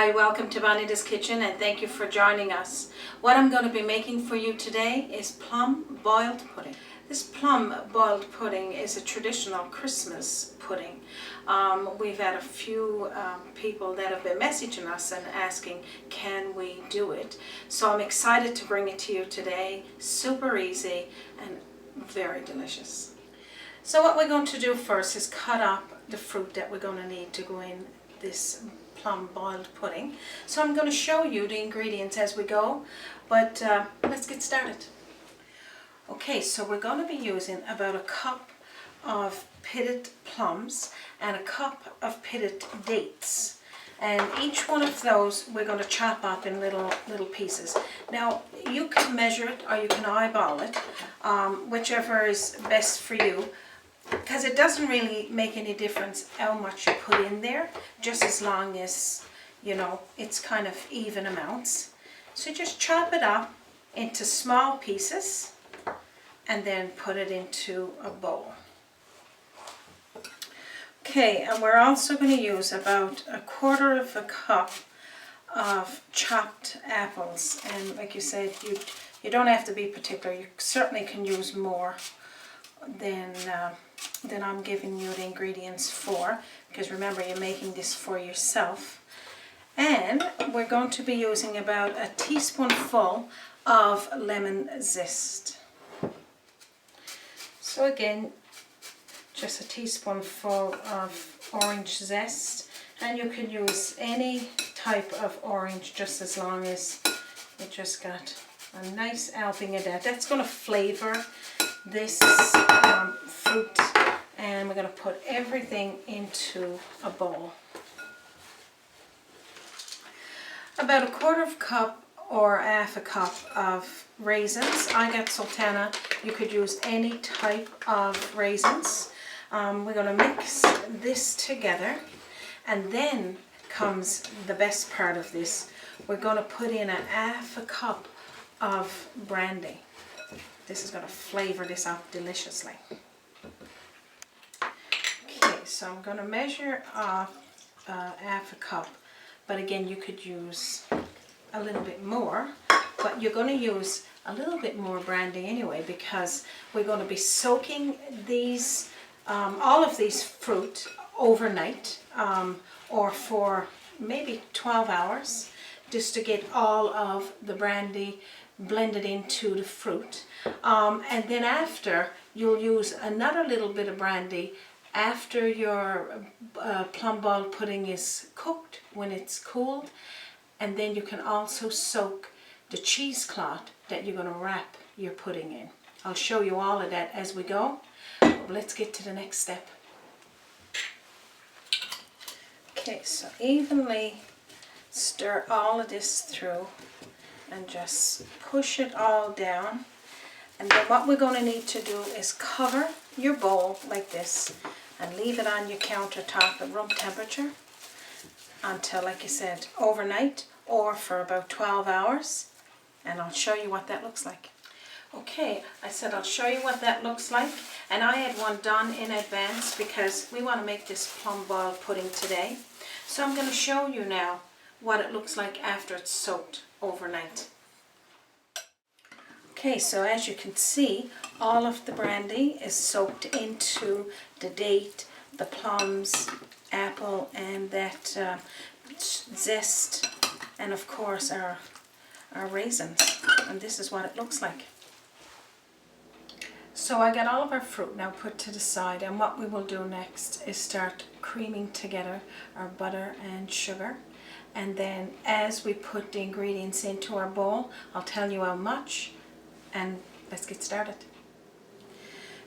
Hi, welcome to Bonita's Kitchen and thank you for joining us. What I'm going to be making for you today is plum boiled pudding. This plum boiled pudding is a traditional Christmas pudding. We've had a few people that have been messaging us and asking, can we do it? So I'm excited to bring it to you today. Super easy and very delicious. So what we're going to do first is cut up the fruit that we're going to need to go in this plum boiled pudding. So I'm going to show you the ingredients as we go, but let's get started. Okay, so we're going to be using about a cup of pitted plums and a cup of pitted dates, and each one of those we're going to chop up in little pieces. Now you can measure it or you can eyeball it, whichever is best for you, because it doesn't really make any difference how much you put in there, just as long as, you know, it's kind of even amounts. So just chop it up into small pieces and then put it into a bowl. Okay, and we're also going to use about 1/4 cup of chopped apples, and like you said, you don't have to be particular. You certainly can use more than I'm giving you the ingredients for, because remember, you're making this for yourself. And we're going to be using about a teaspoonful of lemon zest. So again, just a teaspoonful of orange zest, and you can use any type of orange, just as long as you just got a nice helping of that. That's going to flavor this fruit, and we're going to put everything into a bowl. About 1/4 cup or 1/2 cup of raisins. I got sultana. You could use any type of raisins. We're going to mix this together, and then comes the best part of this. We're going to put in 1/2 cup of brandy. This is going to flavor this up deliciously. Okay, so I'm going to measure off 1/2 cup, but again, you could use a little bit more, but you're going to use a little bit more brandy anyway, because we're going to be soaking these, all of these fruit overnight, or for maybe 12 hours, just to get all of the brandy blended into the fruit. And then after, you'll use another little bit of brandy after your plum boiled pudding is cooked, when it's cooled, and then you can also soak the cheesecloth that you're going to wrap your pudding in. I'll show you all of that as we go. Let's get to the next step. Okay, so evenly stir all of this through and just push it all down. And then what we're going to need to do is cover your bowl like this and leave it on your countertop at room temperature until, like I said, overnight or for about 12 hours. And I'll show you what that looks like. Okay, I said I'll show you what that looks like, and I had one done in advance because we want to make this plum boiled pudding today. So I'm going to show you now what it looks like after it's soaked overnight. Okay, so as you can see, all of the brandy is soaked into the date, the plums, apple, and that zest, and of course our raisins. And this is what it looks like. So I got all of our fruit now put to the side, and what we will do next is start creaming together our butter and sugar. And then as we put the ingredients into our bowl, I'll tell you how much, and let's get started.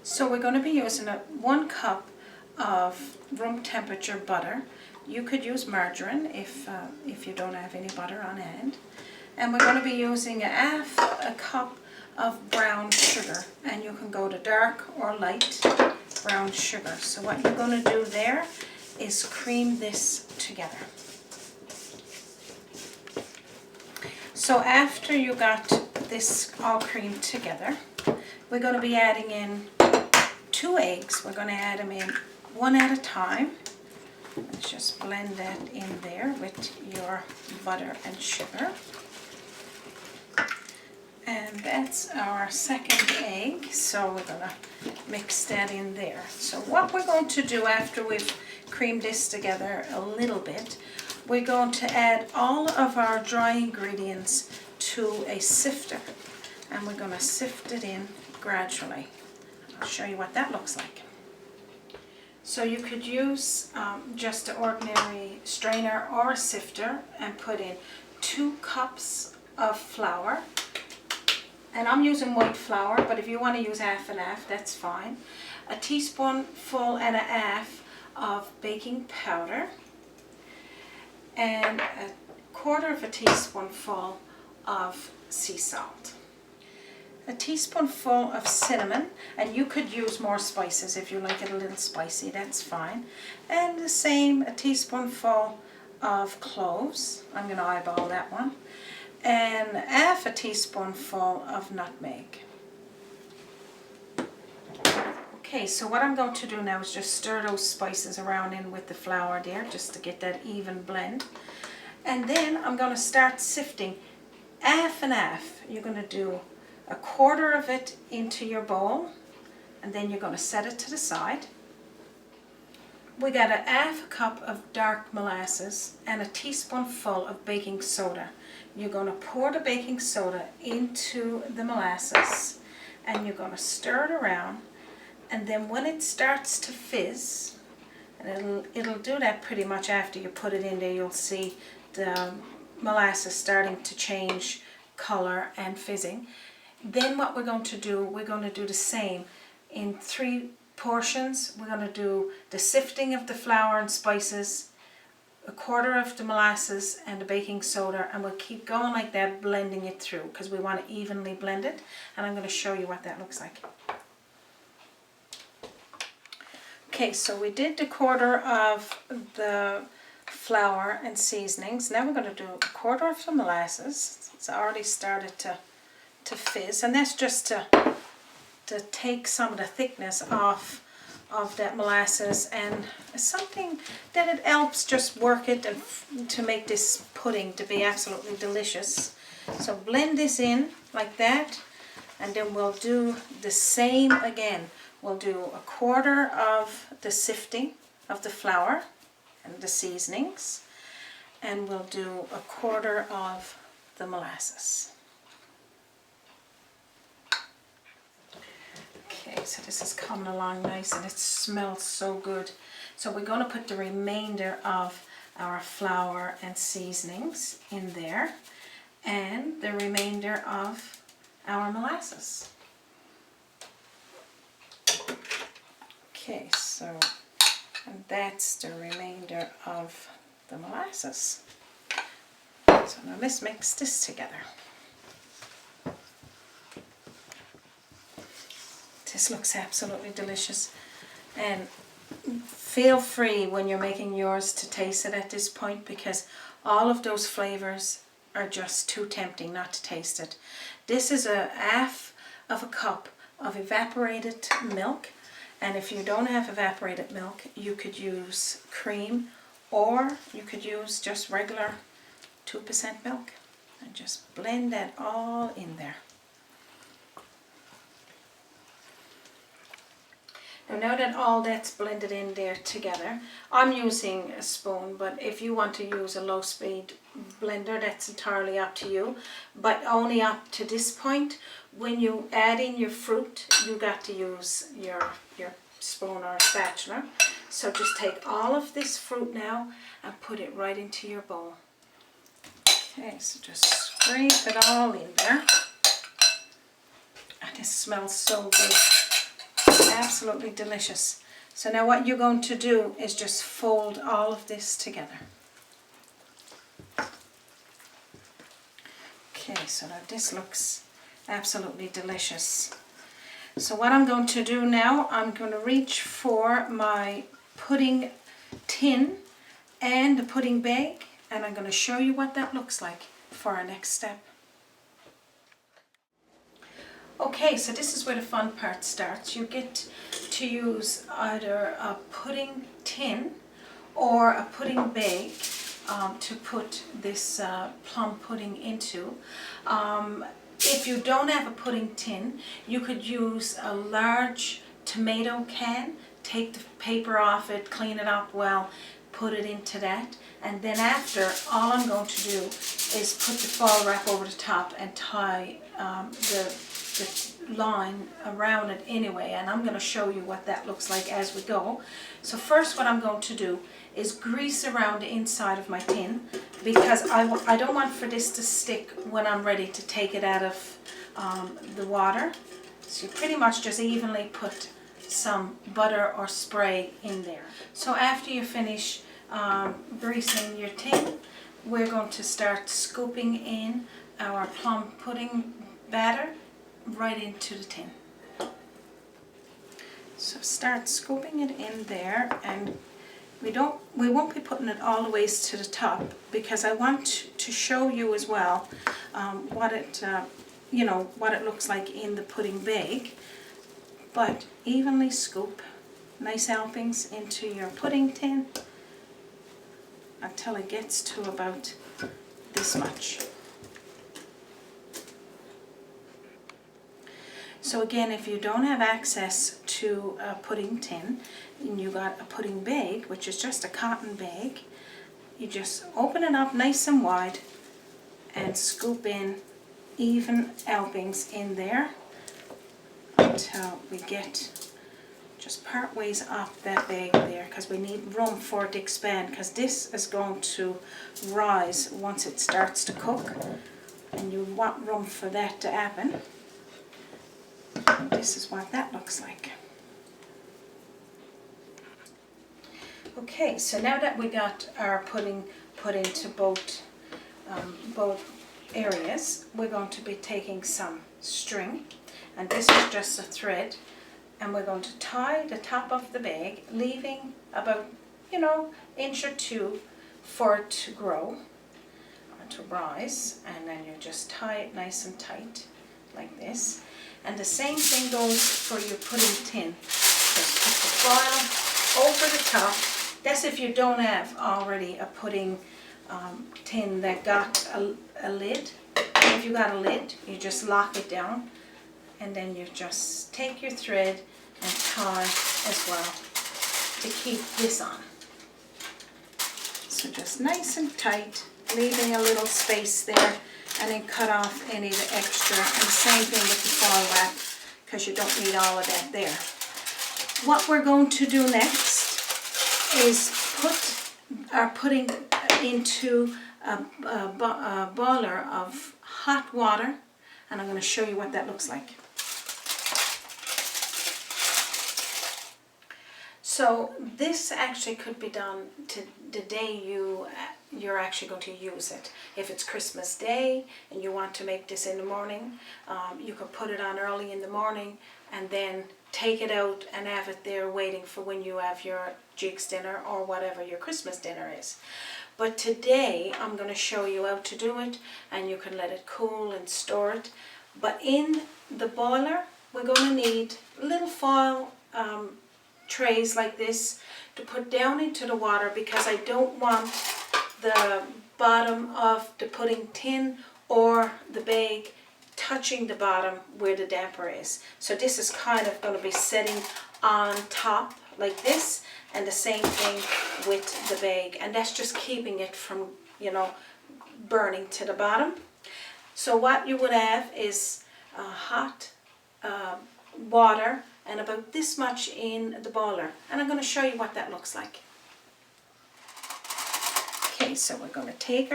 So we're going to be using 1 cup of room temperature butter. You could use margarine if you don't have any butter on hand. And we're going to be using 1/2 cup of brown sugar, and you can go to dark or light brown sugar. So what you're going to do there is cream this together. So after you got this all creamed together, we're going to be adding in 2 eggs. We're going to add them in one at a time. just blend that in there with your butter and sugar. And that's our second egg, so we're going to mix that in there. So what we're going to do after we've creamed this together a little bit, we're going to add all of our dry ingredients to a sifter, and we're going to sift it in gradually. I'll show you what that looks like. So you could use just an ordinary strainer or a sifter and put in 2 cups of flour. And I'm using white flour, but if you want to use half and half, that's fine. A teaspoonful and a half of baking powder, and a quarter of a teaspoonful of sea salt. A teaspoonful of cinnamon, and you could use more spices if you like it a little spicy, that's fine. And the same, a teaspoonful of cloves. I'm going to eyeball that one. And half a teaspoonful of nutmeg. Okay, so what I'm going to do now is just stir those spices around in with the flour there, just to get that even blend. And then I'm going to start sifting half and half. You're going to do a quarter of it into your bowl, and then you're going to set it to the side. We got a half a cup of dark molasses and a teaspoonful of baking soda. You're going to pour the baking soda into the molasses, and you're going to stir it around, and then when it starts to fizz, and it'll do that pretty much after you put it in there, you'll see the molasses starting to change color and fizzing. Then what we're going to do the same in 3 portions. We're going to do the sifting of the flour and spices, a quarter of the molasses and the baking soda, and we'll keep going like that, blending it through because we want to evenly blend it, and I'm going to show you what that looks like. Okay, so we did the quarter of the flour and seasonings. Now we're going to do a quarter of the molasses. It's already started to fizz, and that's just to take some of the thickness off of that molasses, and something that it helps just work it and to make this pudding to be absolutely delicious. So blend this in like that, and then we'll do the same again. We'll do a quarter of the sifting of the flour and the seasonings, and we'll do a quarter of the molasses. Okay, so this is coming along nice, and it smells so good. So we're going to put the remainder of our flour and seasonings in there, and the remainder of our molasses. Okay, so and that's the remainder of the molasses. So now let's mix this together. This looks absolutely delicious, and feel free when you're making yours to taste it at this point, because all of those flavors are just too tempting not to taste it. This is a half of a cup of evaporated milk, and if you don't have evaporated milk, you could use cream, or you could use just regular 2% milk, and just blend that all in there. Now that all that's blended in there together, I'm using a spoon, but if you want to use a low-speed blender, that's entirely up to you, but only up to this point. When you add in your fruit, you got to use your spoon or spatula. So just take all of this fruit now and put it right into your bowl. Okay, so just scrape it all in there. And it smells so good. Absolutely delicious. So now what you're going to do is just fold all of this together. Okay, so now this looks absolutely delicious. So what I'm going to do now, I'm going to reach for my pudding tin and the pudding bag, and I'm going to show you what that looks like for our next step. Okay, so this is where the fun part starts. You get to use either a pudding tin or a pudding bag to put this plum pudding into. If you don't have a pudding tin, you could use a large tomato can, take the paper off it, clean it up well, put it into that, and then after, all I'm going to do is put the foil wrap over the top and tie the line around it anyway, and I'm going to show you what that looks like as we go. So first what I'm going to do is grease around the inside of my tin, because I don't want for this to stick when I'm ready to take it out of the water. So you pretty much just evenly put some butter or spray in there. So after you finish greasing your tin, we're going to start scooping in our plum pudding batter right into the tin. So start scooping it in there, and we won't be putting it all the ways to the top, because I want to show you as well what it what it looks like in the pudding bag. But evenly scoop nice helpings into your pudding tin until it gets to about this much. So again, if you don't have access to a pudding tin and you got a pudding bag, which is just a cotton bag, you just open it up nice and wide and scoop in even helpings in there until we get just part ways up that bag there, because we need room for it to expand, because this is going to rise once it starts to cook, and you want room for that to happen. And this is what that looks like. Okay, so now that we got our pudding put into both areas, we're going to be taking some string, and this is just a thread, and we're going to tie the top of the bag, leaving about inch or two for it to grow or to rise, and then you just tie it nice and tight like this. And the same thing goes for your pudding tin. Just put the foil over the top. That's if you don't have already a pudding tin that got a lid. If you got a lid, you just lock it down, and then you just take your thread and tie as well to keep this on. So just nice and tight, leaving a little space there, and then cut off any of the extra. And the same thing with the foil wrap, because you don't need all of that there. What we're going to do next is put our pudding into a boiler of hot water, and I'm going to show you what that looks like. So this actually could be done to the day you're actually going to use it. If it's Christmas Day and you want to make this in the morning, you could put it on early in the morning and then take it out and have it there waiting for when you have your Jake's dinner or whatever your Christmas dinner is. But today I'm going to show you how to do it, and you can let it cool and store it. But in the boiler, we're going to need little foil trays like this to put down into the water, because I don't want the bottom of the pudding tin or the bag touching the bottom where the damper is. So this is kind of going to be sitting on top like this, and the same thing with the bag, and that's just keeping it from burning to the bottom. So what you would have is hot water and about this much in the boiler, and I'm going to show you what that looks like. Okay, so we're going to take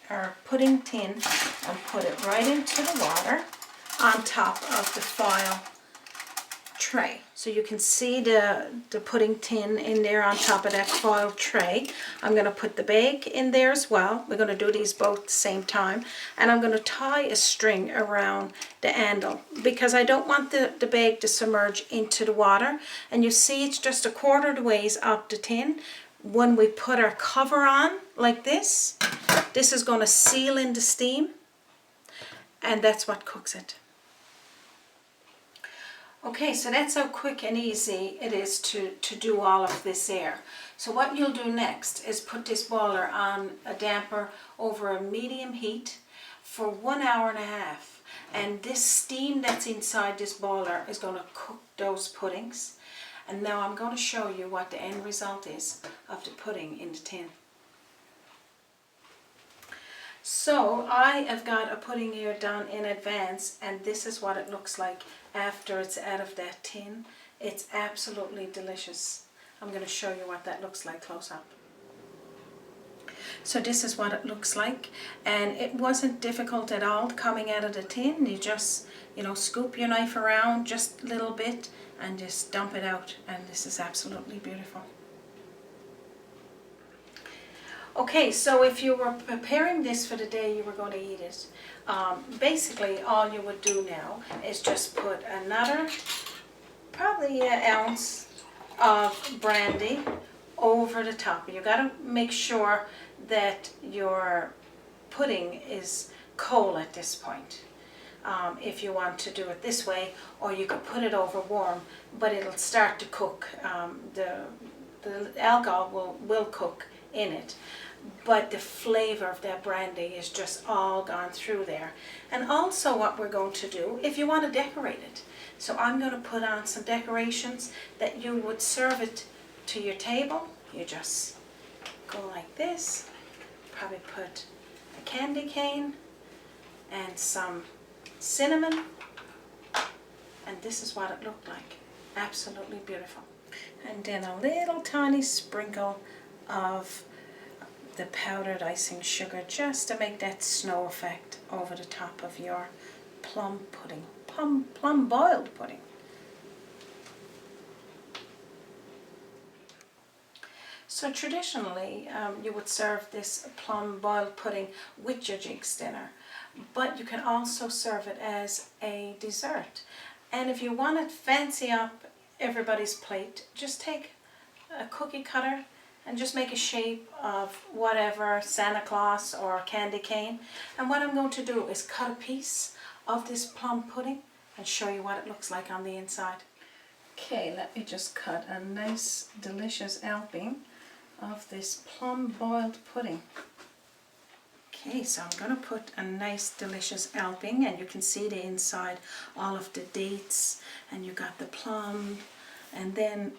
our pudding tin and put it right into the water on top of the foil tray. So you can see the pudding tin in there on top of that foil tray. I'm going to put the bag in there as well. We're going to do these both at the same time, and I'm going to tie a string around the handle, because I don't want the bag to submerge into the water. And you see it's just a quarter of the ways up the tin. When we put our cover on like this is going to seal in the steam, and that's what cooks it. Okay, so that's how quick and easy it is to do all of this here. So what you'll do next is put this boiler on a damper over a medium heat for 1 hour and a half. And this steam that's inside this boiler is going to cook those puddings. And now I'm going to show you what the end result is of the pudding in the tin. So I have got a pudding here done in advance, and this is what it looks like after it's out of that tin. It's absolutely delicious. I'm going to show you what that looks like close up. So this is what it looks like, and it wasn't difficult at all coming out of the tin. You just, scoop your knife around just a little bit and just dump it out, and this is absolutely beautiful. Okay, so if you were preparing this for the day you were going to eat it, basically all you would do now is just put another, probably an ounce of brandy over the top. You got to make sure that your pudding is cold at this point. If you want to do it this way, or you could put it over warm, but it'll start to cook. The alcohol will cook in it, but the flavor of that brandy is just all gone through there. And also what we're going to do, if you want to decorate it, so I'm going to put on some decorations that you would serve it to your table. You just go like this, probably put a candy cane and some cinnamon, and this is what it looked like. Absolutely beautiful. And then a little tiny sprinkle of the powdered icing sugar, just to make that snow effect over the top of your plum pudding, plum boiled pudding. So traditionally you would serve this plum boiled pudding with your jigs dinner, but you can also serve it as a dessert. And if you want to fancy up everybody's plate, just take a cookie cutter and just make a shape of whatever, Santa Claus or candy cane. And what I'm going to do is cut a piece of this plum pudding and show you what it looks like on the inside. Okay, let me just cut a nice delicious helping of this plum boiled pudding. Okay, so I'm going to put a nice delicious helping, and you can see the inside, all of the dates, and you got the plum, and then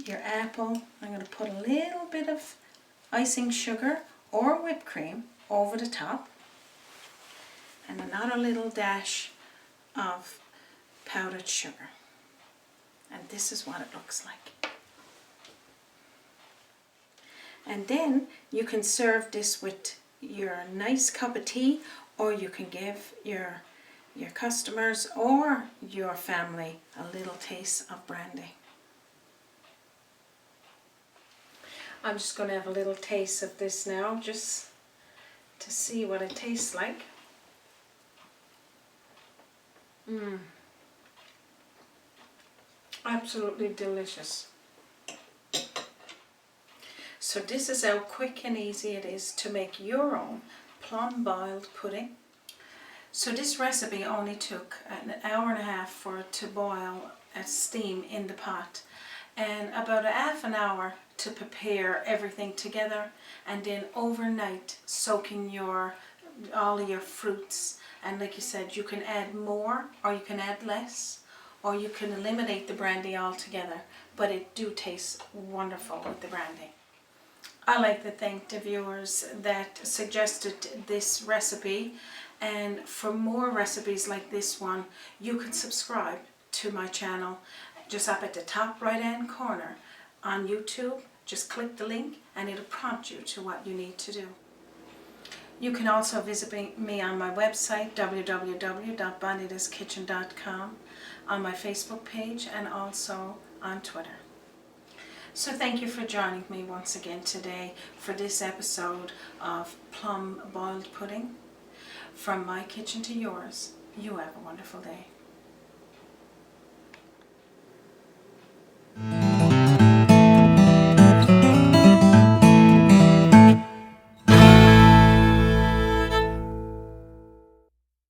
your apple. I'm going to put a little bit of icing sugar or whipped cream over the top, and another little dash of powdered sugar. And this is what it looks like. And then you can serve this with your nice cup of tea, or you can give your customers or your family a little taste of brandy. I'm just going to have a little taste of this now, just to see what it tastes like. Absolutely delicious. So this is how quick and easy it is to make your own plum boiled pudding. So this recipe only took an hour and a half for it to boil at steam in the pot, and about a half an hour to prepare everything together, and then overnight soaking all of your fruits. And like you said, you can add more or you can add less, or you can eliminate the brandy altogether, but it do taste wonderful with the brandy. I like to thank the viewers that suggested this recipe, and for more recipes like this one, you can subscribe to my channel just up at the top right hand corner on YouTube. Just click the link and it'll prompt you to what you need to do. You can also visit me on my website www.bonitaskitchen.com, on my Facebook page, and also on Twitter. So thank you for joining me once again today for this episode of Plum Boiled Pudding. From my kitchen to yours, you have a wonderful day.